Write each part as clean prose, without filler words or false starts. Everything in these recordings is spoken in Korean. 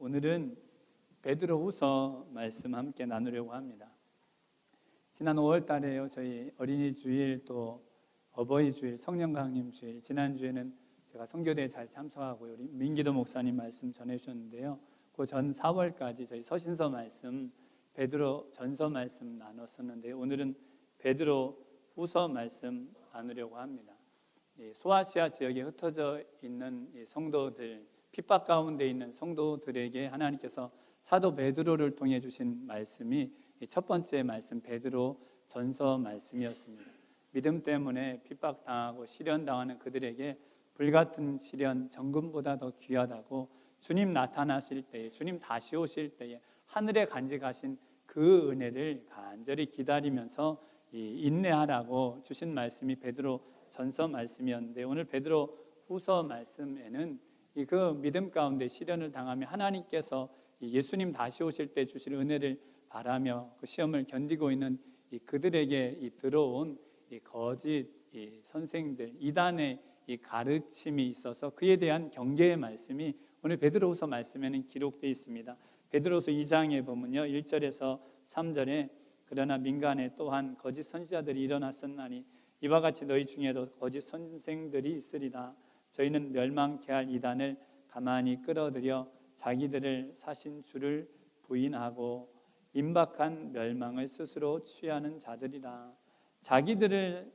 오늘은 베드로후서 말씀 함께 나누려고 합니다. 지난 5월 달에요. 저희 어린이 주일 또 어버이 주일, 성령 강림 주일, 지난주에는 제가 선교대에 잘 참석하고 우리 민기도 목사님 말씀 전해 주셨는데요. 그 전 4월까지 저희 서신서 말씀, 베드로 전서 말씀 나눴었는데 오늘은 베드로 후서 말씀 나누려고 합니다. 소아시아 지역에 흩어져 있는 성도들, 핍박 가운데 있는 성도들에게 하나님께서 사도 베드로를 통해 주신 말씀이 첫 번째 말씀 베드로 전서 말씀이었습니다. 믿음 때문에 핍박당하고 시련당하는 그들에게 불같은 시련, 정금보다 더 귀하다고 주님 나타나실 때에, 주님 다시 오실 때에 하늘에 간직하신 그 은혜를 간절히 기다리면서 인내하라고 주신 말씀이 베드로 전서 말씀이었는데, 오늘 베드로 후서 말씀에는 그 믿음 가운데 시련을 당하며 하나님께서 예수님 다시 오실 때 주실 은혜를 바라며 그 시험을 견디고 있는 그들에게 들어온 거짓 선생들, 이단의 가르침이 있어서 그에 대한 경계의 말씀이 오늘 베드로후서 말씀에는 기록되어 있습니다. 베드로후서 2장에 보면요, 1절에서 3절에 그러나 민간에 또한 거짓 선지자들이 일어났었나니 이와 같이 너희 중에도 거짓 선생들이 있으리라. 저희는 멸망케 할 이단을 가만히 끌어들여 자기들을 사신 주를 부인하고 임박한 멸망을 스스로 취하는 자들이라. 자기들을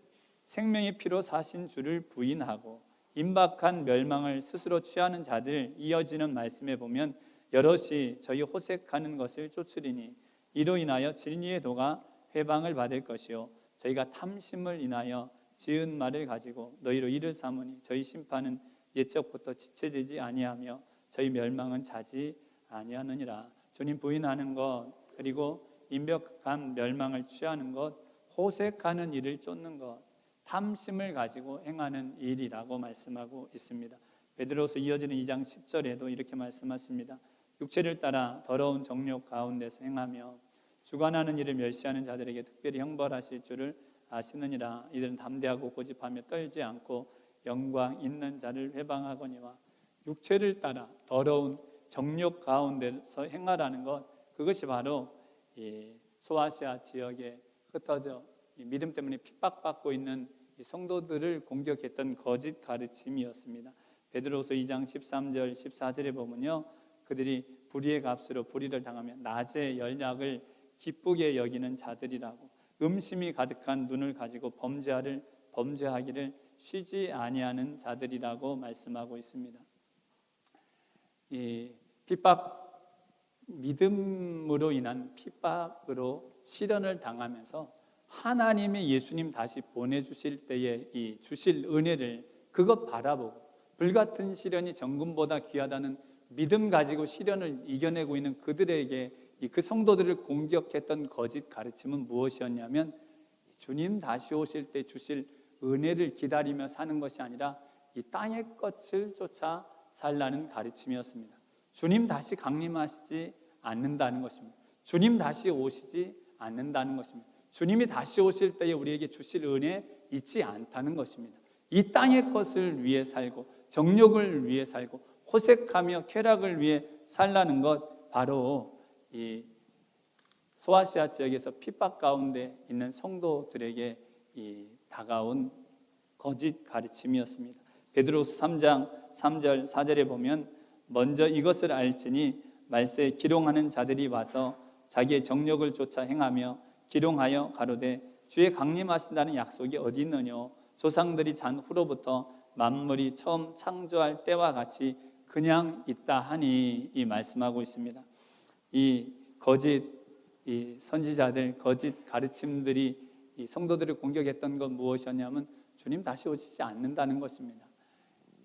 생명의 피로 사신 주를 부인하고 임박한 멸망을 스스로 취하는 자들, 이어지는 말씀에 보면 여럿이 저희 호색하는 것을 쫓으리니 이로 인하여 진리의 도가 회방을 받을 것이요 저희가 탐심을 인하여 지은 말을 가지고 너희로 이를 삼으니 저희 심판은 옛적부터 지체되지 아니하며 저희 멸망은 자지 아니하느니라. 주님 부인하는 것, 그리고 임박한 멸망을 취하는 것, 호색하는 일을 쫓는 것, 탐심을 가지고 행하는 일이라고 말씀하고 있습니다. 베드로서 이어지는 2장 10절에도 이렇게 말씀하십니다. 육체를 따라 더러운 정욕 가운데서 행하며 주관하는 일을 멸시하는 자들에게 특별히 형벌하실 줄을 아시느니라. 이들은 담대하고 고집하며 떨지 않고 영광 있는 자를 회방하거니와. 육체를 따라 더러운 정욕 가운데서 행하라는 것, 그것이 바로 소아시아 지역에 흩어져 믿음 때문에 핍박받고 있는 성도들을 공격했던 거짓 가르침이었습니다. 베드로서 2장 13절 14절에 보면요, 그들이 불의의 값으로 불의를 당하며 낮의 연약을 기쁘게 여기는 자들이라고, 음심이 가득한 눈을 가지고 범죄하기를 쉬지 아니하는 자들이라고 말씀하고 있습니다. 이 믿음으로 인한 핍박으로 시련을 당하면서 하나님의 예수님 다시 보내주실 때에 이 주실 은혜를 그것 바라보고 불같은 시련이 정금보다 귀하다는 믿음 가지고 시련을 이겨내고 있는 그들에게 그 성도들을 공격했던 거짓 가르침은 무엇이었냐면, 주님 다시 오실 때 주실 은혜를 기다리며 사는 것이 아니라 이 땅의 것을 쫓아 살라는 가르침이었습니다. 주님 다시 강림하시지 않는다는 것입니다. 주님 다시 오시지 않는다는 것입니다. 주님이 다시 오실 때에 우리에게 주실 은혜 잊지 않다는 것입니다. 이 땅의 것을 위해 살고 정욕을 위해 살고 호색하며 쾌락을 위해 살라는 것, 바로 이 소아시아 지역에서 핍박 가운데 있는 성도들에게 다가온 거짓 가르침이었습니다. 베드로서 3장 3절 4절에 보면 먼저 이것을 알지니 말세에 기롱하는 자들이 와서 자기의 정욕을 쫓아 행하며 기롱하여 가로되 주의 강림하신다는 약속이 어디 있느뇨. 조상들이 잔 후로부터 만물이 처음 창조할 때와 같이 그냥 있다 하니, 이 말씀하고 있습니다. 이 거짓 선지자들, 거짓 가르침들이 이 성도들을 공격했던 건 무엇이었냐면 주님 다시 오시지 않는다는 것입니다.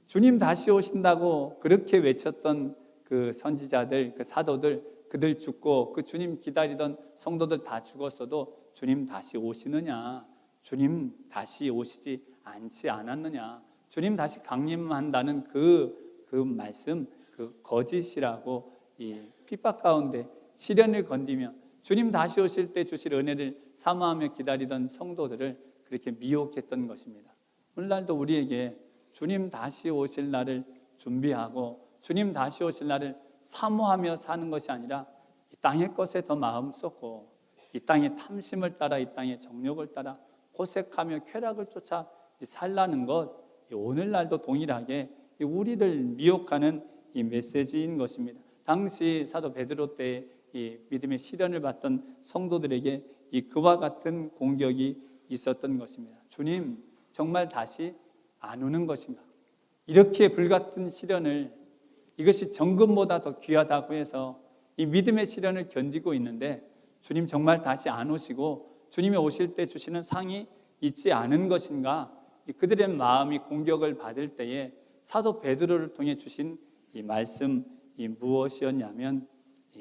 주님 다시 오신다고 그렇게 외쳤던 그 선지자들, 그 사도들, 그들 죽고 그 주님 기다리던 성도들 다 죽었어도 주님 다시 오시느냐, 주님 다시 오시지 않지 않았느냐, 주님 다시 강림한다는 그 말씀, 그 거짓이라고 이 핍박 가운데 시련을 건디며 주님 다시 오실 때 주실 은혜를 사모하며 기다리던 성도들을 그렇게 미혹했던 것입니다. 오늘날도 우리에게 주님 다시 오실 날을 준비하고 주님 다시 오실 날을 사모하며 사는 것이 아니라 이 땅의 것에 더 마음 쏟고 이 땅의 탐심을 따라 이 땅의 정욕을 따라 호색하며 쾌락을 쫓아 살라는 것, 오늘날도 동일하게 우리를 미혹하는 이 메시지인 것입니다. 당시 사도 베드로 때 이 믿음의 시련을 받던 성도들에게 이 그와 같은 공격이 있었던 것입니다. 주님, 정말 다시 안 오는 것인가? 이렇게 불같은 시련을, 이것이 정금보다 더 귀하다고 해서 이 믿음의 시련을 견디고 있는데 주님 정말 다시 안 오시고 주님이 오실 때 주시는 상이 있지 않은 것인가? 그들의 마음이 공격을 받을 때에 사도 베드로를 통해 주신 이 말씀이 무엇이었냐면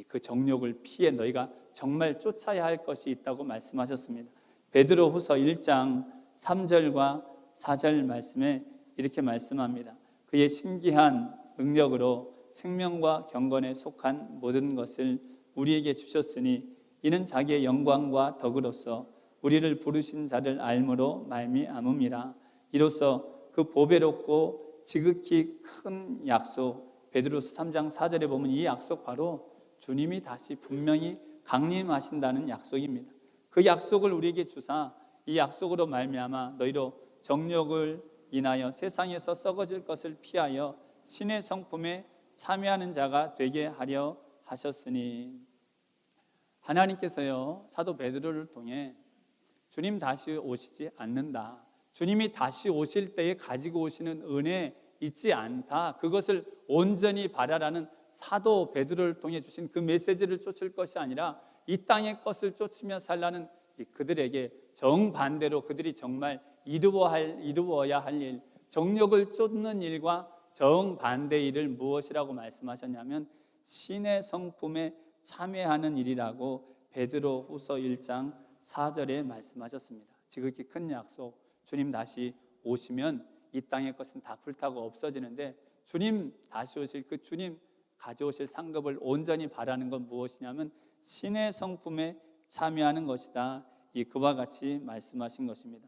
그 정욕을 피해 너희가 정말 쫓아야 할 것이 있다고 말씀하셨습니다. 베드로후서 1장 3절과 4절 말씀에 이렇게 말씀합니다. 그의 신기한 능력으로 생명과 경건에 속한 모든 것을 우리에게 주셨으니 이는 자기의 영광과 덕으로서 우리를 부르신 자를 알므로 말미암음이라. 이로써 그 보배롭고 지극히 큰 약속, 베드로서 3장 4절에 보면 이 약속 바로 주님이 다시 분명히 강림하신다는 약속입니다. 그 약속을 우리에게 주사 이 약속으로 말미암아 너희로 정욕을 인하여 세상에서 썩어질 것을 피하여 신의 성품에 참여하는 자가 되게 하려 하셨으니. 하나님께서요, 사도 베드로를 통해 주님 다시 오시지 않는다, 주님이 다시 오실 때에 가지고 오시는 은혜 있지 않다, 그것을 온전히 바라라는 사도 베드로를 통해 주신 그 메시지를 쫓을 것이 아니라 이 땅의 것을 쫓으며 살라는 그들에게 정반대로 그들이 정말 이루어야 할 일, 정욕을 쫓는 일과 정반대 일을 무엇이라고 말씀하셨냐면 신의 성품에 참여하는 일이라고 베드로후서 1장 4절에 말씀하셨습니다. 지극히 큰 약속, 주님 다시 오시면 이 땅의 것은 다 불타고 없어지는데 주님 다시 오실 그 주님 가져오실 상급을 온전히 바라는 건 무엇이냐면 신의 성품에 참여하는 것이다, 그와 같이 말씀하신 것입니다.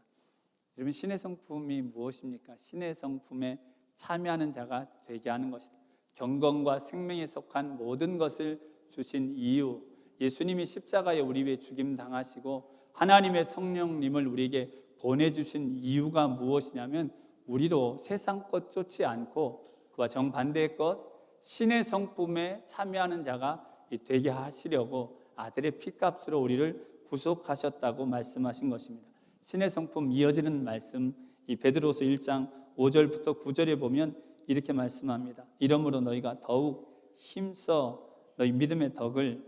여러분, 신의 성품이 무엇입니까? 신의 성품에 참여하는 자가 되게 하는 것이다. 경건과 생명에 속한 모든 것을 주신 이유, 예수님이 십자가에 우리 위해 죽임 당하시고 하나님의 성령님을 우리에게 보내주신 이유가 무엇이냐면 우리로 세상 것 쫓지 않고 그와 정반대의 것, 신의 성품에 참여하는 자가 되게 하시려고 아들의 피값으로 우리를 구속하셨다고 말씀하신 것입니다. 신의 성품 이어지는 말씀, 이 베드로서 1장 5절부터 9절에 보면 이렇게 말씀합니다. 이러므로 너희가 더욱 힘써 너희 믿음의 덕의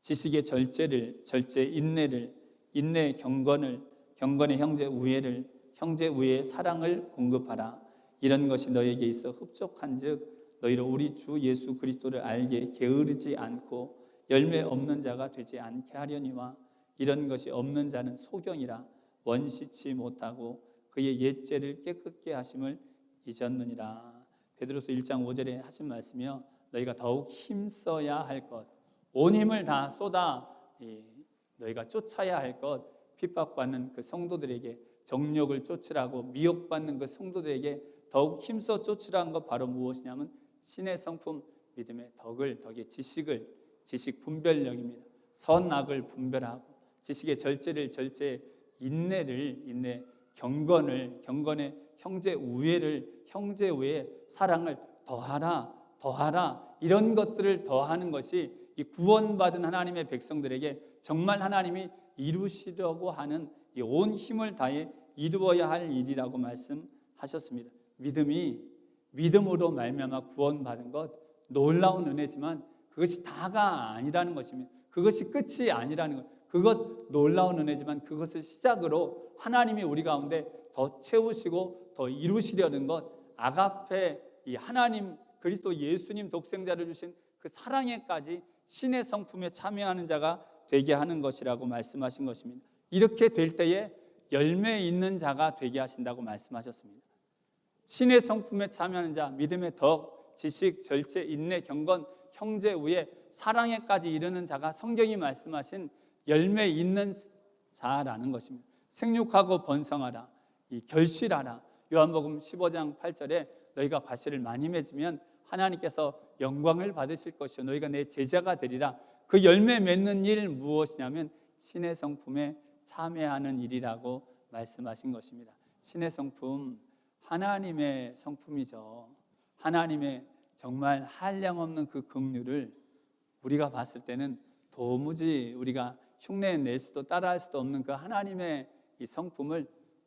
지식의 절제를, 절제 인내를, 인내의 경건을, 경건의 형제 우애를, 형제 우애의 사랑을 공급하라. 이런 것이 너희에게 있어 흡족한즉 너희로 우리 주 예수 그리스도를 알게 게으르지 않고 열매 없는 자가 되지 않게 하려니와 이런 것이 없는 자는 소경이라 원시치 못하고 그의 옛죄를 깨끗게 하심을 잊었느니라. 베드로서 1장 5절에 하신 말씀이요, 너희가 더욱 힘써야 할 것, 온 힘을 다 쏟아 너희가 쫓아야 할 것, 핍박받는 그 성도들에게 정욕을 쫓으라고 미혹받는 그 성도들에게 더욱 힘써 쫓으라는 것 바로 무엇이냐면 신의 성품, 믿음의 덕의 지식 분별력입니다. 선악을 분별하고 지식의 절제를 절제, 인내, 경건의 형제 우애의 사랑을 더하라. 이런 것들을 더하는 것이 이 구원받은 하나님의 백성들에게 정말 하나님이 이루시려고 하는 이 온 힘을 다해 이루어야 할 일이라고 말씀하셨습니다. 믿음으로 말미암아 구원받은 것, 놀라운 은혜지만 그것이 다가 아니라는 것입니다. 그것이 끝이 아니라는 것. 그것 놀라운 은혜지만 그것을 시작으로 하나님이 우리 가운데 더 채우시고 더 이루시려는 것, 아가페, 이 하나님 그리스도 예수님 독생자를 주신 그 사랑에까지 신의 성품에 참여하는 자가 되게 하는 것이라고 말씀하신 것입니다. 이렇게 될 때에 열매 있는 자가 되게 하신다고 말씀하셨습니다. 신의 성품에 참여하는 자, 믿음의 덕, 지식, 절제, 인내, 경건, 형제 우애, 사랑에까지 이르는 자가 성경이 말씀하신 열매 있는 자라는 것입니다. 생육하고 번성하라, 결실하라. 요한복음 15장 8절에 너희가 과실을 많이 맺으면 하나님께서 영광을 받으실 것이요 너희가 내 제자가 되리라. 그 열매 맺는 일 무엇이냐면 신의 성품에 참여하는 일이라고 말씀하신 것입니다. 신의 성품, 하나님의 성품이죠. 하나님의 정말 한량없는 그 긍휼을 우리가 봤을 때는 도무지 우리가 흉내낼 수도 따라할 수도 없는 그 하나님의 이 성품을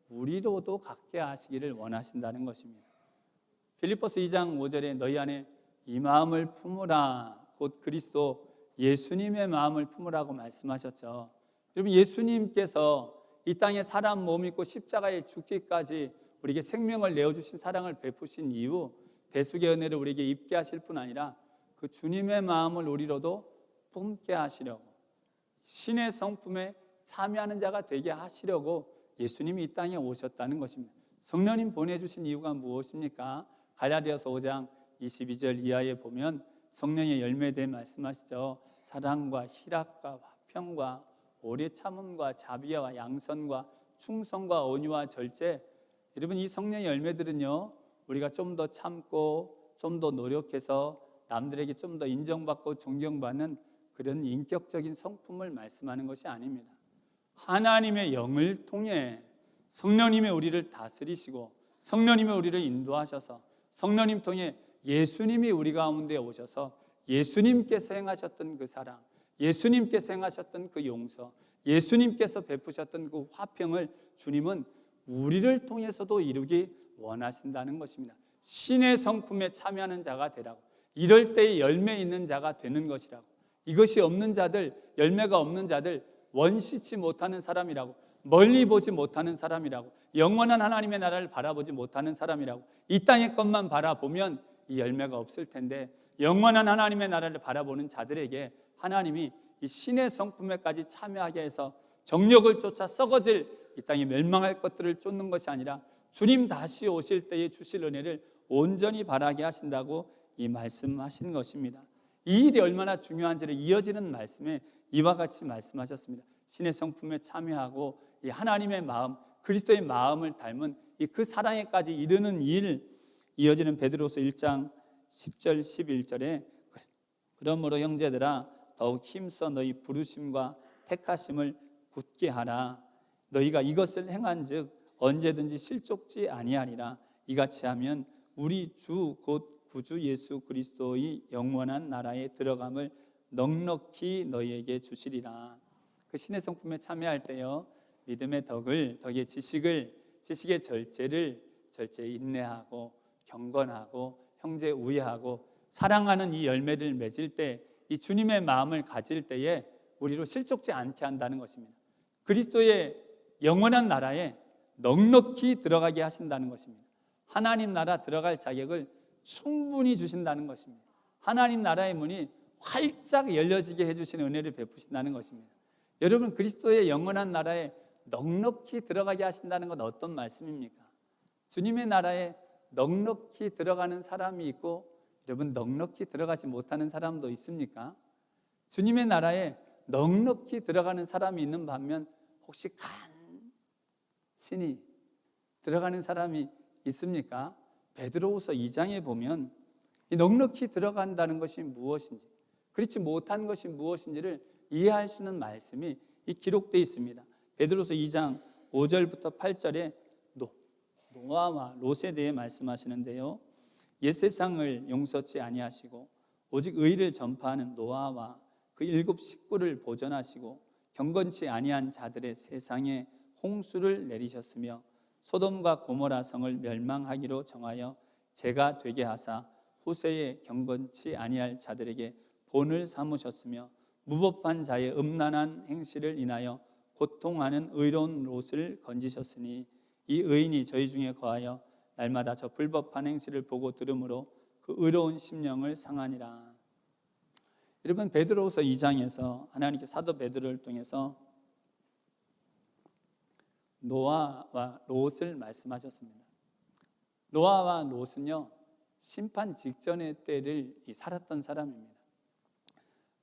우리로도 갖게 하시기를 원하신다는 것입니다. 빌립보서 2장 5절에 너희 안에 이 마음을 품으라, 곧 그리스도 예수님의 마음을 품으라고 말씀하셨죠. 여러분, 예수님께서 이 땅에 사람 몸 입고 십자가에 죽기까지 우리에게 생명을 내어주신 사랑을 베푸신 이후 대속의 은혜를 우리에게 입게 하실 뿐 아니라 그 주님의 마음을 우리로도 품게 하시려고, 신의 성품에 참여하는 자가 되게 하시려고 예수님이 이 땅에 오셨다는 것입니다. 성령님 보내주신 이유가 무엇입니까? 갈라디아서 5장 22절 이하에 보면 성령의 열매에 대해 말씀하시죠. 사랑과 희락과 화평과 오래 참음과 자비와 양선과 충성과 온유와 절제. 여러분, 이 성령의 열매들은요, 우리가 좀 더 참고 좀 더 노력해서 남들에게 좀 더 인정받고 존경받는 그런 인격적인 성품을 말씀하는 것이 아닙니다. 하나님의 영을 통해 성령님이 우리를 다스리시고 성령님이 우리를 인도하셔서 성령님 통해 예수님이 우리 가운데 오셔서 예수님께서 행하셨던 그 사랑, 예수님께서 행하셨던 그 용서, 예수님께서 베푸셨던 그 화평을 주님은 우리를 통해서도 이루기 원하신다는 것입니다. 신의 성품에 참여하는 자가 되라고, 이럴 때에 열매 있는 자가 되는 것이라고. 이것이 없는 자들, 열매가 없는 자들, 원시치 못하는 사람이라고, 멀리 보지 못하는 사람이라고, 영원한 하나님의 나라를 바라보지 못하는 사람이라고. 이 땅의 것만 바라보면 이 열매가 없을 텐데 영원한 하나님의 나라를 바라보는 자들에게 하나님이 이 신의 성품에까지 참여하게 해서 정욕을 쫓아 썩어질 이 땅에 멸망할 것들을 쫓는 것이 아니라 주님 다시 오실 때에 주실 은혜를 온전히 바라게 하신다고 이 말씀하신 것입니다. 이 일이 얼마나 중요한지를 이어지는 말씀에 이와 같이 말씀하셨습니다. 신의 성품에 참여하고 이 하나님의 마음, 그리스도의 마음을 닮은 이 그 사랑에까지 이르는 일, 이어지는 베드로서 1장 10절 11절에 그러므로 형제들아 더욱 힘써 너희 부르심과 택하심을 굳게 하라. 너희가 이것을 행한즉 언제든지 실족지 아니하리라. 이같이 하면 우리 주 곧 구주 예수 그리스도의 영원한 나라에 들어감을 넉넉히 너희에게 주시리라. 그 신의 성품에 참여할 때요, 믿음의 덕을, 덕의 지식을, 지식의 절제를, 절제 인내하고 경건하고 형제 우애하고 사랑하는 이 열매를 맺을 때, 이 주님의 마음을 가질 때에 우리로 실족지 않게 한다는 것입니다. 그리스도의 영원한 나라에 넉넉히 들어가게 하신다는 것입니다. 하나님 나라 들어갈 자격을 충분히 주신다는 것입니다. 하나님 나라의 문이 활짝 열려지게 해주시는 은혜를 베푸신다는 것입니다. 여러분, 그리스도의 영원한 나라에 넉넉히 들어가게 하신다는 건 어떤 말씀입니까? 주님의 나라에 넉넉히 들어가는 사람이 있고, 여러분, 넉넉히 들어가지 못하는 사람도 있습니까? 주님의 나라에 넉넉히 들어가는 사람이 있는 반면 혹시 간신히 들어가는 사람이 있습니까? 베드로후서 2장에 보면 이 넉넉히 들어간다는 것이 무엇인지, 그렇지 못한 것이 무엇인지를 이해할 수 있는 말씀이 기록되어 있습니다. 베드로후서 2장 5절부터 8절에 노아와 롯에 대해 말씀하시는데요, 옛세상을 용서치 아니하시고 오직 의를 전파하는 노아와 그 7 식구를 보존하시고 경건치 아니한 자들의 세상에 홍수를 내리셨으며 소돔과 고모라 성을 멸망하기로 정하여 재가 되게 하사 후세에 경건치 아니할 자들에게 본을 삼으셨으며 무법한 자의 음란한 행실을 인하여 고통하는 의로운 롯을 건지셨으니 이 의인이 저희 중에 거하여 날마다 저 불법한 행실을 보고 들으므로 그 의로운 심령을 상하니라. 여러분, 베드로후서 2장에서 하나님께 사도 베드로를 통해서 노아와 롯을 말씀하셨습니다. 노아와 롯은요, 심판 직전의 때를 살았던 사람입니다.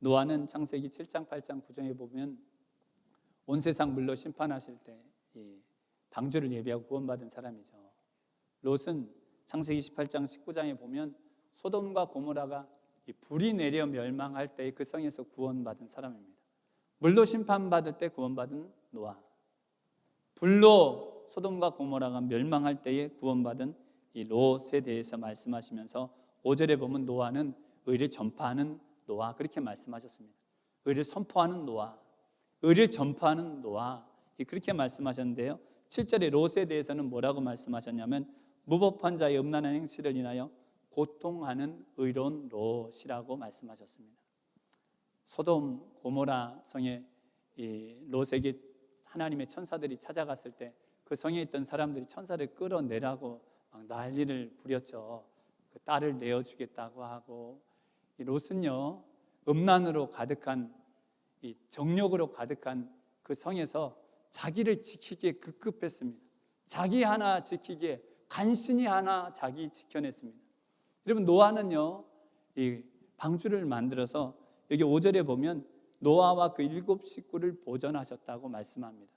노아는 창세기 7장 8장 9장에 보면 온 세상 물로 심판하실 때 방주를 예비하고 구원받은 사람이죠. 롯은 창세기 18장 19장에 보면 소돔과 고모라가 이 불이 내려 멸망할 때 그 성에서 구원받은 사람입니다. 물로 심판받을 때 구원받은 노아, 불로 소돔과 고모라가 멸망할 때에 구원받은 이 롯에 대해서 말씀하시면서 5절에 보면 노아는 의를 전파하는 노아 그렇게 말씀하셨습니다. 의를 선포하는 노아, 의를 전파하는 노아 그렇게 말씀하셨는데요. 7절에 롯에 대해서는 뭐라고 말씀하셨냐면 무법한 자의 음란한 행실을 인하여 고통하는 의로운 롯이라고 말씀하셨습니다. 소돔 고모라 성에 이 롯에게 하나님의 천사들이 찾아갔을 때 그 성에 있던 사람들이 천사를 끌어내라고 막 난리를 부렸죠. 그 딸을 내어주겠다고 하고, 이 롯은요 음란으로 가득한 이 정욕으로 가득한 그 성에서 자기를 지키기에 급급했습니다. 자기 하나 지키기에 간신히 하나 자기 지켜냈습니다. 여러분 노아는요 이 방주를 만들어서 여기 5절에 보면 노아와 그 7 식구를 보전하셨다고 말씀합니다.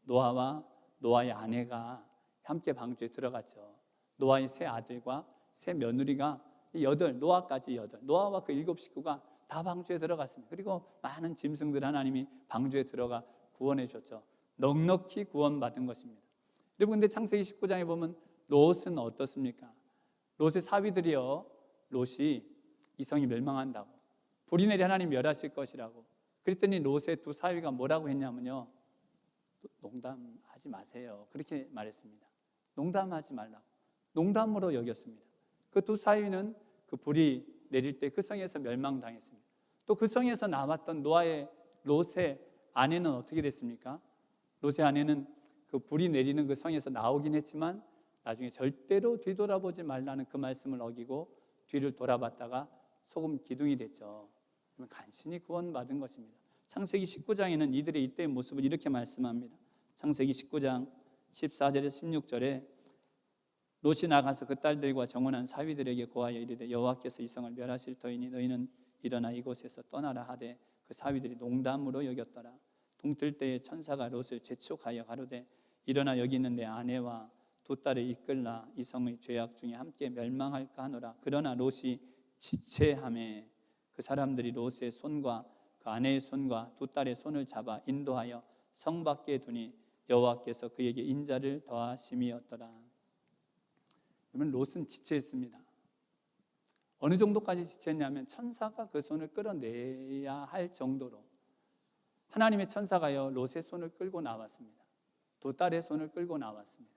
노아와 노아의 아내가 함께 방주에 들어갔죠. 노아의 세 아들과 세 며느리가 8, 노아까지 8, 노아와 그 7 식구가 다 방주에 들어갔습니다. 그리고 많은 짐승들 하나님이 방주에 들어가 구원해 줬죠. 넉넉히 구원받은 것입니다. 여러분 근데 창세기 19장에 보면 롯은 어떻습니까? 롯의 사위들이요, 롯이 이 성이 멸망한다고, 불이 내려 하나님 멸하실 것이라고 그랬더니 롯의 두 사위가 뭐라고 했냐면요, 농담하지 마세요 그렇게 말했습니다. 농담하지 말라고, 농담으로 여겼습니다. 그 두 사위는 그 불이 내릴 때 그 성에서 멸망당했습니다. 또 그 성에서 나왔던 노아의 롯의 아내는 어떻게 됐습니까? 롯의 아내는 그 불이 내리는 그 성에서 나오긴 했지만 나중에 절대로 뒤돌아보지 말라는 그 말씀을 어기고 뒤를 돌아봤다가 소금 기둥이 됐죠. 간신히 구원받은 것입니다. 창세기 19장에는 이들의 이때의 모습을 이렇게 말씀합니다. 창세기 19장 14절에서 16절에 롯이 나가서 그 딸들과 정혼한 사위들에게 고하여 이르되 여호와께서 이 성을 멸하실 터이니 너희는 일어나 이곳에서 떠나라 하되 그 사위들이 농담으로 여겼더라. 동틀 때에 천사가 롯을 재촉하여 가로되 일어나 여기 있는 내 아내와 두 딸을 이끌라 이 성의 죄악 중에 함께 멸망할까 하노라. 그러나 롯이 지체하매 그 사람들이 롯의 손과 그 아내의 손과 두 딸의 손을 잡아 인도하여 성 밖에 두니 여호와께서 그에게 인자를 더하심이었더라. 그러면 롯은 지체했습니다. 어느 정도까지 지체했냐면 천사가 그 손을 끌어내야 할 정도로 하나님의 천사가요 롯의 손을 끌고 나왔습니다. 두 딸의 손을 끌고 나왔습니다.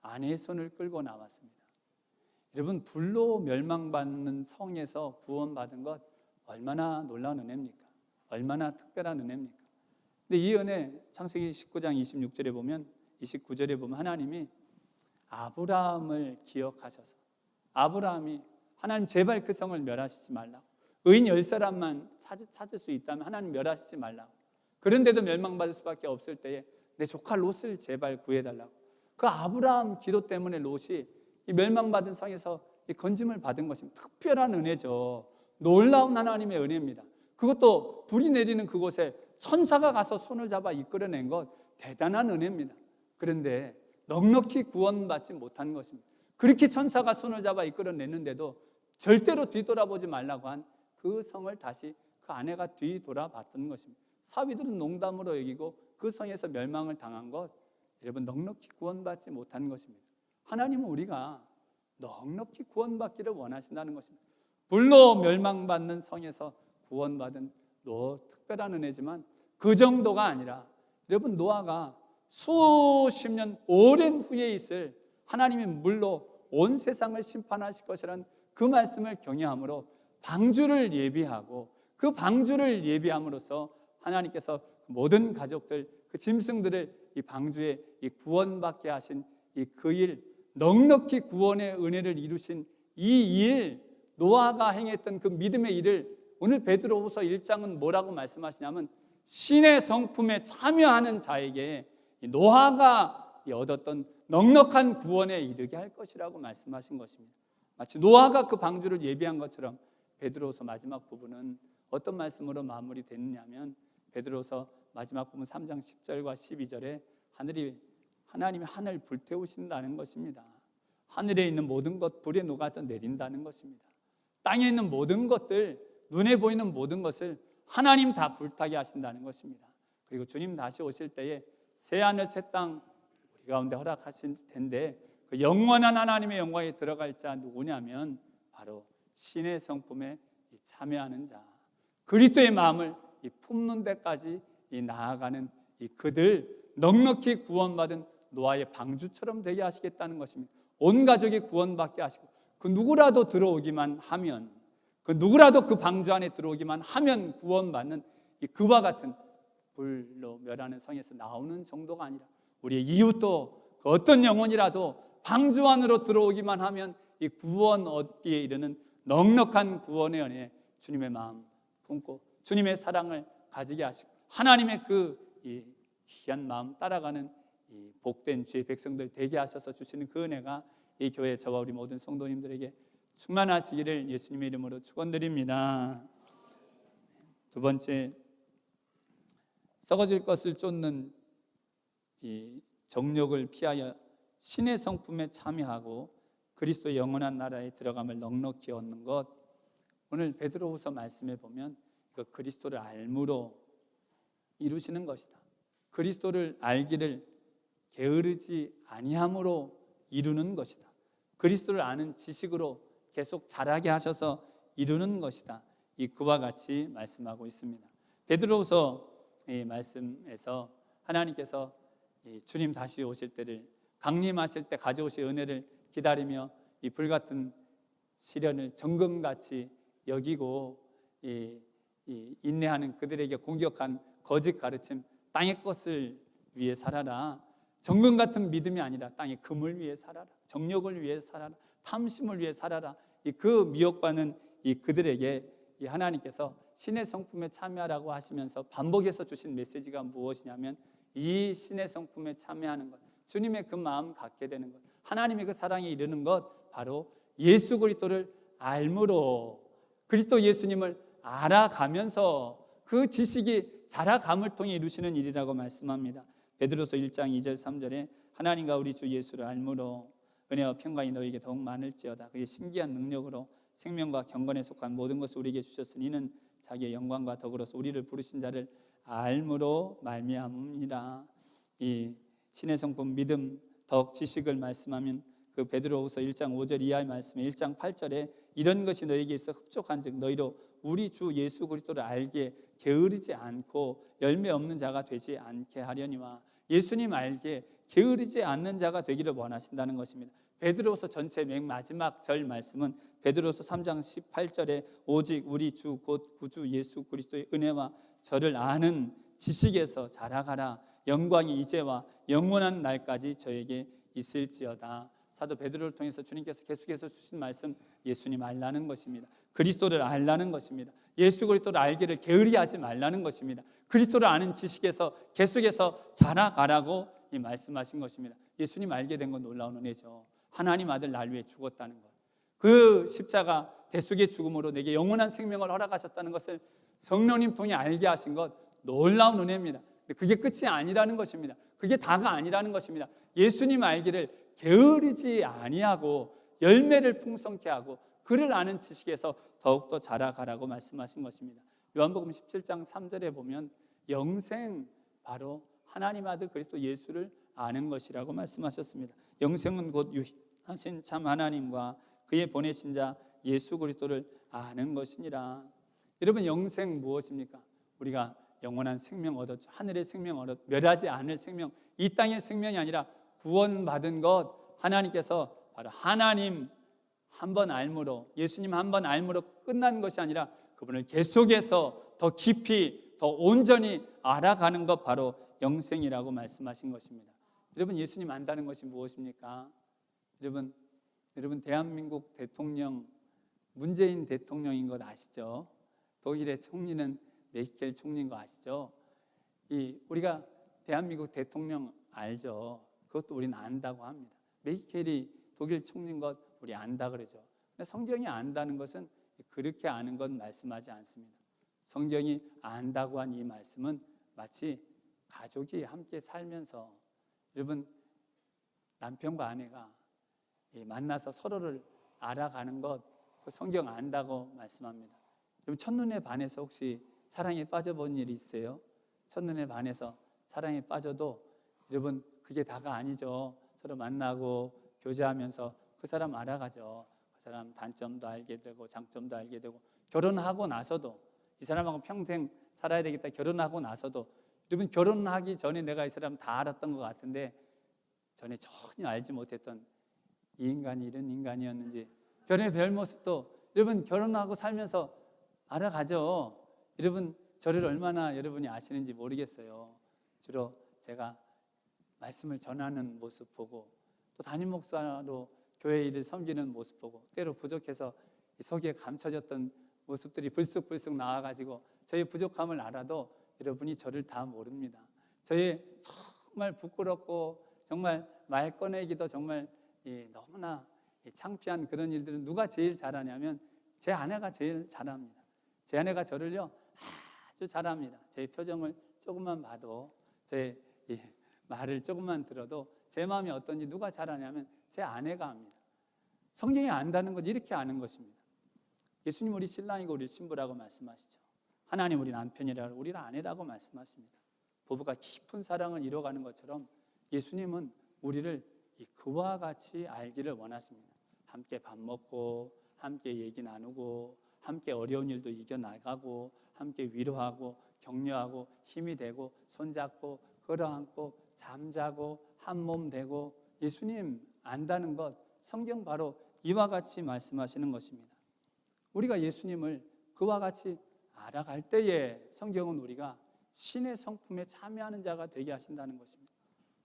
아내의 손을 끌고 나왔습니다. 여러분 불로 멸망받는 성에서 구원받은 것 얼마나 놀라운 은혜입니까? 얼마나 특별한 은혜입니까? 근데 이 은혜 창세기 19장 26절에 보면 29절에 보면 하나님이 아브라함을 기억하셔서 아브라함이 하나님 제발 그 성을 멸하시지 말라고, 의인 10사람만 찾을 수 있다면 하나님 멸하시지 말라고, 그런데도 멸망받을 수밖에 없을 때에 내 조카 롯을 제발 구해달라고, 그 아브라함 기도 때문에 롯이 이 멸망받은 성에서 이 건짐을 받은 것입니다. 특별한 은혜죠. 놀라운 하나님의 은혜입니다. 그것도 불이 내리는 그곳에 천사가 가서 손을 잡아 이끌어낸 것 대단한 은혜입니다. 그런데 넉넉히 구원받지 못한 것입니다. 그렇게 천사가 손을 잡아 이끌어냈는데도 절대로 뒤돌아보지 말라고 한 그 성을 다시 그 아내가 뒤돌아봤던 것입니다. 사위들은 농담으로 여기고 그 성에서 멸망을 당한 것, 여러분 넉넉히 구원받지 못한 것입니다. 하나님은 우리가 넉넉히 구원받기를 원하신다는 것입니다. 불로 멸망받는 성에서 구원받은 특별한 은혜지만 그 정도가 아니라 여러분 노아가 수십 년 오랜 후에 있을 하나님의 물로 온 세상을 심판하실 것이라는 그 말씀을 경외함으로 방주를 예비하고 그 방주를 예비함으로써 하나님께서 모든 가족들 그 짐승들을 이 방주에 이 구원받게 하신 이 그 일, 넉넉히 구원의 은혜를 이루신 이 일, 노아가 행했던 그 믿음의 일을 오늘 베드로후서 1장은 뭐라고 말씀하시냐면 신의 성품에 참여하는 자에게 노아가 얻었던 넉넉한 구원에 이르게 할 것이라고 말씀하신 것입니다. 마치 노아가 그 방주를 예비한 것처럼 베드로후서 마지막 부분은 어떤 말씀으로 마무리됐느냐면 베드로후서 마지막 부분 3장 10절과 12절에 하나님이 하늘 불태우신다는 것입니다. 하늘에 있는 모든 것 불에 녹아져 내린다는 것입니다. 땅에 있는 모든 것들, 눈에 보이는 모든 것을 하나님 다 불타게 하신다는 것입니다. 그리고 주님 다시 오실 때에 새하늘 새 땅 우리 가운데 허락하실 텐데 그 영원한 하나님의 영광에 들어갈 자 누구냐면 바로 신의 성품에 참여하는 자, 그리스도의 마음을 품는 데까지 나아가는 그들, 넉넉히 구원받은 노아의 방주처럼 되게 하시겠다는 것입니다. 온 가족이 구원받게 하시고 그 누구라도 들어오기만 하면, 그 누구라도 그 방주 안에 들어오기만 하면 구원받는 그와 같은 불로 멸하는 성에서 나오는 정도가 아니라 우리의 이웃도 그 어떤 영혼이라도 방주 안으로 들어오기만 하면 이 구원 얻기에 이르는 넉넉한 구원의 은혜에 주님의 마음 품고 주님의 사랑을 가지게 하시고 하나님의 그 귀한 마음 따라가는 이 복된 주의 백성들 되게 하셔서 주시는 그 은혜가 이 교회 저와 우리 모든 성도님들에게 충만하시기를 예수님의 이름으로 축원드립니다. 두 번째, 썩어질 것을 쫓는 이 정욕을 피하여 신의 성품에 참여하고 그리스도의 영원한 나라에 들어감을 넉넉히 얻는 것. 오늘 베드로후서 말씀에 보면 그 그리스도를 알므로 이루시는 것이다. 그리스도를 알기를 게으르지 아니함으로 이루는 것이다. 그리스도를 아는 지식으로 계속 자라게 하셔서 이루는 것이다. 그와 같이 말씀하고 있습니다. 베드로후서 말씀에서 하나님께서 주님 다시 오실 때를, 강림하실 때 가져오실 은혜를 기다리며 이 불같은 시련을 정금같이 여기고 인내하는 그들에게 공격한 거짓 가르침, 땅의 것을 위해 살아라. 정금 같은 믿음이 아니라 땅의 금을 위해 살아라. 정욕을 위해 살아라. 탐심을 위해 살아라. 그 미혹받는 그들에게 하나님께서 신의 성품에 참여하라고 하시면서 반복해서 주신 메시지가 무엇이냐면 이 신의 성품에 참여하는 것, 주님의 그 마음 갖게 되는 것, 하나님의 그 사랑에 이르는 것, 바로 예수 그리스도를 알므로 그리스도 예수님을 알아가면서 그 지식이 자라감을 통해 이루시는 일이라고 말씀합니다. 베드로서 1장 2절 3절에 하나님과 우리 주 예수를 알므로 은혜와 평강이 너에게 더욱 많을지어다. 그의 신기한 능력으로 생명과 경건에 속한 모든 것을 우리에게 주셨으니 이는 자기의 영광과 덕으로서 우리를 부르신 자를 알므로 말미암음이라. 이 신의 성품, 믿음, 덕, 지식을 말씀하면 그 베드로후서 1장 5절 이하의 말씀에 1장 8절에 이런 것이 너에게 있어 흡족한즉 너희로 우리 주 예수 그리스도를 알기에 게으르지 않고 열매 없는 자가 되지 않게 하려니와, 예수님 알기에 게으르지 않는 자가 되기를 원하신다는 것입니다. 베드로서 전체 맨 마지막 절 말씀은 베드로서 3장 18절에 오직 우리 주 곧 구주 예수 그리스도의 은혜와 저를 아는 지식에서 자라가라. 영광이 이제와 영원한 날까지 저에게 있을지어다. 사도 베드로를 통해서 주님께서 계속해서 주신 말씀, 예수님 알라는 것입니다. 그리스도를 알라는 것입니다. 예수 그리스도를 알기를 게으리하지 말라는 것입니다. 그리스도를 아는 지식에서 계속해서 자라가라고 말씀하신 것입니다. 예수님 알게 된 건 놀라운 은혜죠. 하나님 아들 날 위해 죽었다는 것, 그 십자가 대속의 죽음으로 내게 영원한 생명을 허락하셨다는 것을 성령님 통해 알게 하신 것, 놀라운 은혜입니다. 그게 끝이 아니라는 것입니다. 그게 다가 아니라는 것입니다. 예수님 알기를 게으르지 아니하고 열매를 풍성케 하고 그를 아는 지식에서 더욱더 자라가라고 말씀하신 것입니다. 요한복음 17장 3절에 보면 영생, 바로 하나님 아들 그리스도 예수를 아는 것이라고 말씀하셨습니다. 영생은 곧 유일하신 참 하나님과 그의 보내신 자 예수 그리스도를 아는 것이니라. 여러분, 영생 무엇입니까? 우리가 영원한 생명 얻었죠. 하늘의 생명 얻었, 멸하지 않을 생명, 이 땅의 생명이 아니라 구원받은 것, 하나님께서 바로 하나님 한 번 알므로, 예수님 한 번 알므로 끝난 것이 아니라 그분을 계속해서 더 깊이 더 온전히 알아가는 것, 바로 영생이라고 말씀하신 것입니다. 여러분, 예수님 안다는 것이 무엇입니까? 여러분 대한민국 대통령 문재인 대통령인 것 아시죠? 독일의 총리는 메르켈 총리인 거 아시죠? 우리가 대한민국 대통령 알죠? 그것도 우리는 안다고 합니다. 메르켈이 독일 총리인 것 우리 안다 그러죠. 근데 성경이 안다는 것은 그렇게 아는 건 말씀하지 않습니다. 성경이 안다고 한 이 말씀은 마치 가족이 함께 살면서, 여러분, 남편과 아내가 만나서 서로를 알아가는 것, 그 성경 안다고 말씀합니다. 여러분 첫눈에 반해서 혹시 사랑에 빠져본 일이 있어요? 첫눈에 반해서 사랑에 빠져도 여러분 그게 다가 아니죠. 서로 만나고 교제하면서 그 사람 알아가죠. 그 사람 단점도 알게 되고 장점도 알게 되고 결혼하고 나서도 이 사람하고 평생 살아야 되겠다 결혼하고 나서도 여러분 결혼하기 전에 내가 이 사람 다 알았던 것 같은데 전에 전혀 알지 못했던 이 인간이 이런 인간이었는지 별의 별 모습도 여러분 결혼하고 살면서 알아가죠. 여러분 저를 얼마나 여러분이 아시는지 모르겠어요. 주로 제가 말씀을 전하는 모습 보고 또 담임 목사로 교회 일을 섬기는 모습 보고 때로 부족해서 속에 감춰졌던 모습들이 불쑥불쑥 나와가지고 저의 부족함을 알아도 여러분이 저를 다 모릅니다. 저의 정말 부끄럽고 정말 말 꺼내기도 정말 너무나 창피한 그런 일들은 누가 제일 잘하냐면 제 아내가 제일 잘합니다. 제 아내가 저를요 아주 잘합니다. 제 표정을 조금만 봐도 제 말을 조금만 들어도 제 마음이 어떤지 누가 잘하냐면 제 아내가 합니다. 성경이 안다는 건 이렇게 아는 것입니다. 예수님 우리 신랑이고 우리 신부라고 말씀하시죠. 하나님 우리 남편이라고 우리 아내라고 말씀하십니다. 부부가 깊은 사랑을 이뤄가는 것처럼 예수님은 우리를 그와 같이 알기를 원하십니다. 함께 밥 먹고 함께 얘기 나누고 함께 어려운 일도 이겨나가고 함께 위로하고 격려하고 힘이 되고 손잡고 끌어안고 잠자고 한 몸 되고 예수님 안다는 것 성경 바로 이와 같이 말씀하시는 것입니다. 우리가 예수님을 그와 같이 알아갈 때에 성경은 우리가 신의 성품에 참여하는 자가 되게 하신다는 것입니다.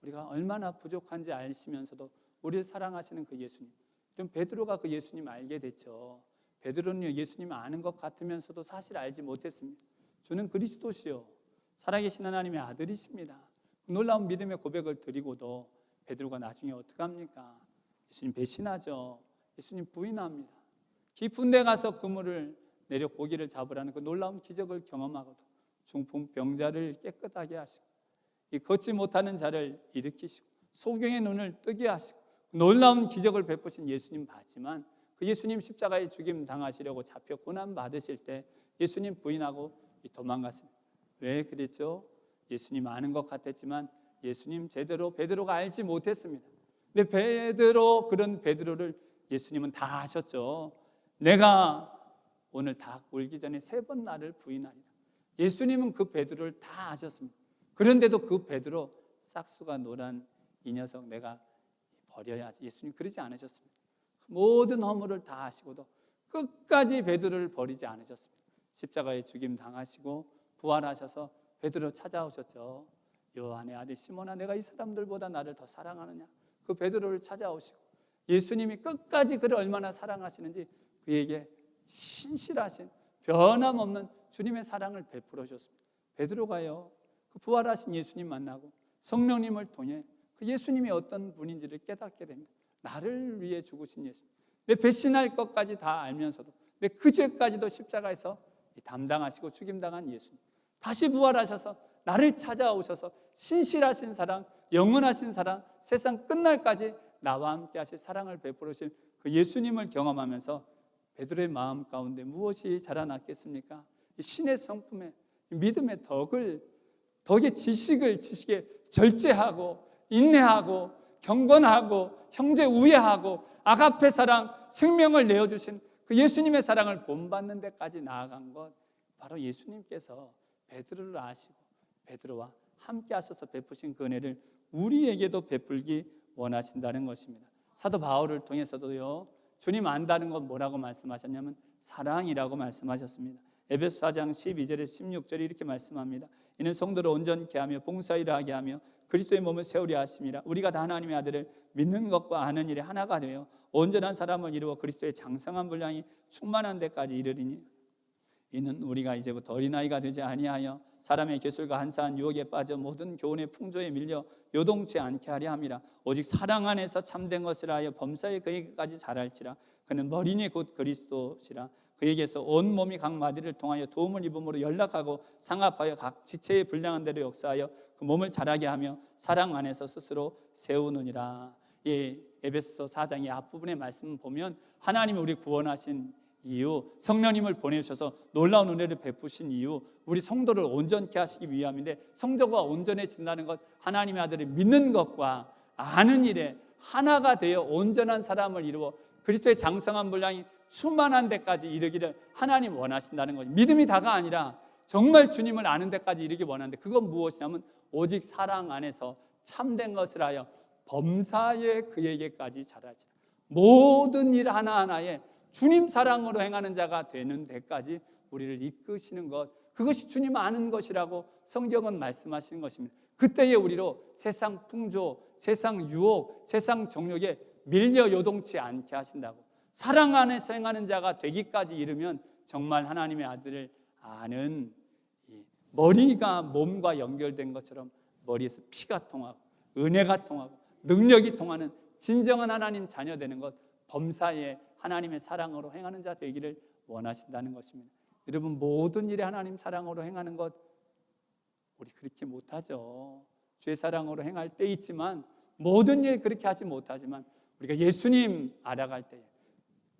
우리가 얼마나 부족한지 아시면서도 우리를 사랑하시는 그 예수님. 그럼 베드로가 그 예수님 알게 됐죠. 베드로는 예수님 아는 것 같으면서도 사실 알지 못했습니다. 주는 그리스도시요 살아계신 하나님의 아들이십니다. 놀라운 믿음의 고백을 드리고도 베드로가 나중에 어떻게 합니까? 예수님 배신하죠. 예수님 부인합니다. 깊은 데 가서 그물을 내려 고기를 잡으라는 그 놀라운 기적을 경험하고도 중풍병자를 깨끗하게 하시고 이 걷지 못하는 자를 일으키시고 소경의 눈을 뜨게 하시고 놀라운 기적을 베푸신 예수님 봤지만 그 예수님 십자가에 죽임 당하시려고 잡혀 고난 받으실 때 예수님 부인하고 도망갔습니다. 왜 그랬죠? 예수님 아는 것 같았지만 예수님 제대로 베드로가 알지 못했습니다. 근데 그런 베드로를 예수님은 다 아셨죠. 내가 오늘 닭 울기 전에 3번 나를 부인하리라. 예수님은 그 베드로를 다 아셨습니다. 그런데도 그 베드로 싹수가 노란 이 녀석 내가 버려야지. 예수님 그러지 않으셨습니다. 모든 허물을 다 하시고도 끝까지 베드로를 버리지 않으셨습니다. 십자가에 죽임 당하시고 부활하셔서 베드로 찾아오셨죠. 요한의 아들 시몬아 내가 이 사람들보다 나를 더 사랑하느냐. 그 베드로를 찾아오시고 예수님이 끝까지 그를 얼마나 사랑하시는지 그에게 신실하신 변함없는 주님의 사랑을 베풀어 주셨습니다. 베드로가요 그 부활하신 예수님 만나고 성령님을 통해 그 예수님이 어떤 분인지를 깨닫게 됩니다. 나를 위해 죽으신 예수님, 내 배신할 것까지 다 알면서도 내 그 죄까지도 십자가에서 담당하시고 죽임당한 예수님, 다시 부활하셔서 나를 찾아오셔서 신실하신 사랑, 영원하신 사랑, 세상 끝날까지 나와 함께 하실 사랑을 베풀어 주신 그 예수님을 경험하면서 베드로의 마음 가운데 무엇이 자라났겠습니까? 신의 성품에 믿음의 덕의 지식에 절제하고 인내하고 경건하고 형제 우애하고 아가페 사랑, 생명을 내어주신 그 예수님의 사랑을 본받는 데까지 나아간 것 바로 예수님께서 베드로를 아시고 베드로와 함께 하셔서 베푸신 그 은혜를 우리에게도 베풀기 원하신다는 것입니다. 사도 바울을 통해서도요 주님 안다는 건 뭐라고 말씀하셨냐면 사랑이라고 말씀하셨습니다. 에베소 4장 12절에 16절에 이렇게 말씀합니다. 이는 성도를 온전케 하며 봉사일을 하게 하며 그리스도의 몸을 세우려 하심이라. 우리가 다 하나님의 아들을 믿는 것과 아는 일에 하나가 되어 온전한 사람을 이루어 그리스도의 장성한 분량이 충만한 데까지 이르리니 이는 우리가 이제부터 어린아이가 되지 아니하여 사람의 기술과 한사한 유혹에 빠져 모든 교훈의 풍조에 밀려 요동치 않게 하려 함이라. 오직 사랑 안에서 참된 것을 하여 범사에 그에게까지 자랄지라. 그는 머리니 곧 그리스도시라. 그에게서 온 몸이 각 마디를 통하여 도움을 입음으로 연락하고 상합하여 각 지체의 분량한 대로 역사하여 그 몸을 자라게 하며 사랑 안에서 스스로 세우느니라. 이 에베소 4장의 앞부분의 말씀을 보면 하나님이 우리 구원하신 이유, 성령님을 보내주셔서 놀라운 은혜를 베푸신 이유, 우리 성도를 온전케 하시기 위함인데, 성도가 온전해진다는 것, 하나님의 아들을 믿는 것과 아는 일에 하나가 되어 온전한 사람을 이루어 그리스도의 장성한 분량이 충만한 데까지 이르기를 하나님 원하신다는 거죠. 믿음이 다가 아니라 정말 주님을 아는 데까지 이르기 원하는데, 그건 무엇이냐면 오직 사랑 안에서 참된 것을 하여 범사에 그에게까지 자라지. 모든 일 하나하나에 주님 사랑으로 행하는 자가 되는 데까지 우리를 이끄시는 것, 그것이 주님 아는 것이라고 성경은 말씀하시는 것입니다. 그때에 우리로 세상 풍조, 세상 유혹, 세상 정욕에 밀려 요동치 않게 하신다고. 사랑 안에서 행하는 자가 되기까지 이르면 정말 하나님의 아들을 아는, 머리가 몸과 연결된 것처럼 머리에서 피가 통하고 은혜가 통하고 능력이 통하는 진정한 하나님 자녀 되는 것, 범사에 하나님의 사랑으로 행하는 자 되기를 원하신다는 것입니다. 여러분, 모든 일에 하나님 사랑으로 행하는 것 우리 그렇게 못하죠. 주의 사랑으로 행할 때 있지만 모든 일 그렇게 하지 못하지만, 우리가 예수님 알아갈 때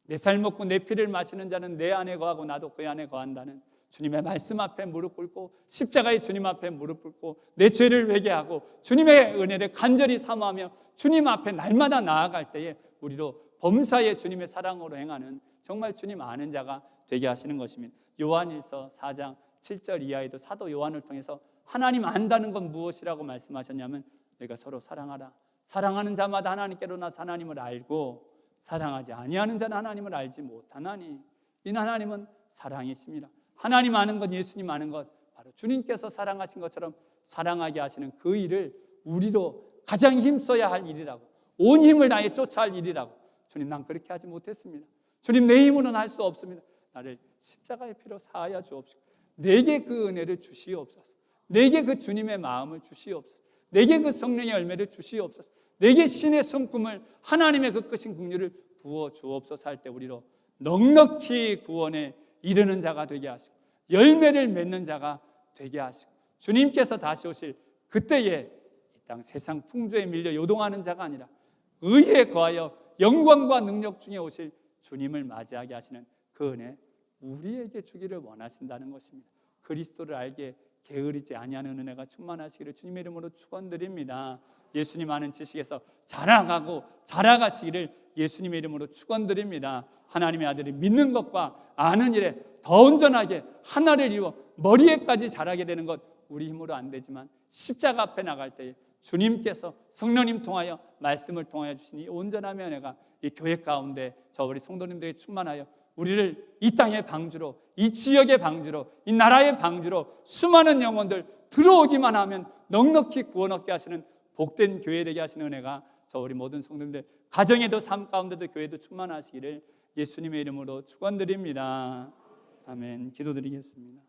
내 살 먹고 내 피를 마시는 자는 내 안에 거하고 나도 그 안에 거한다는 주님의 말씀 앞에 무릎 꿇고 십자가의 주님 앞에 무릎 꿇고 내 죄를 회개하고 주님의 은혜를 간절히 사모하며 주님 앞에 날마다 나아갈 때에 우리로 범사에 주님의 사랑으로 행하는 정말 주님 아는 자가 되게 하시는 것입니다. 요한일서 4장 7절 이하에도 사도 요한을 통해서 하나님 안다는 건 무엇이라고 말씀하셨냐면, 너희가 서로 사랑하라. 사랑하는 자마다 하나님께로 나서 하나님을 알고 사랑하지 아니하는 자는 하나님을 알지 못하나니 이는 하나님은 사랑이십니다. 하나님 아는 것, 예수님 아는 것, 바로 주님께서 사랑하신 것처럼 사랑하게 하시는 그 일을 우리도 가장 힘써야 할 일이라고, 온 힘을 다해 쫓아 할 일이라고. 주님, 난 그렇게 하지 못했습니다. 주님, 내 힘으로는 할 수 없습니다. 나를 십자가의 피로 사하여 주옵시고 내게 그 은혜를 주시옵소서. 내게 그 주님의 마음을 주시옵소서. 내게 그 성령의 열매를 주시옵소서. 내게 신의 성품을, 하나님의 그 크신 긍휼을 부어 주옵소서 할 때 우리로 넉넉히 구원에 이르는 자가 되게 하시고 열매를 맺는 자가 되게 하시고, 주님께서 다시 오실 그때에 이 땅 세상 풍조에 밀려 요동하는 자가 아니라 의에 거하여 영광과 능력 중에 오실 주님을 맞이하게 하시는 그 은혜 우리에게 주기를 원하신다는 것입니다. 그리스도를 알게 게으르지 아니하는 은혜가 충만하시기를 주님의 이름으로 축원드립니다. 예수님 아는 지식에서 자라가고 자라가시기를 예수님의 이름으로 축원드립니다. 하나님의 아들이 믿는 것과 아는 일에 더 온전하게 하나를 이루어 머리에까지 자라게 되는 것, 우리 힘으로 안 되지만 십자가 앞에 나갈 때에 주님께서 성령님 통하여 말씀을 통하여 주신 이 온전함의 은혜가 이 교회 가운데 저 우리 성도님들에게 충만하여 우리를 이 땅의 방주로, 이 지역의 방주로, 이 나라의 방주로 수많은 영혼들 들어오기만 하면 넉넉히 구원 얻게 하시는 복된 교회 되게 하시는 은혜가 저 우리 모든 성도님들 가정에도 삶 가운데도 교회도 충만하시기를 예수님의 이름으로 축원드립니다. 아멘. 기도드리겠습니다.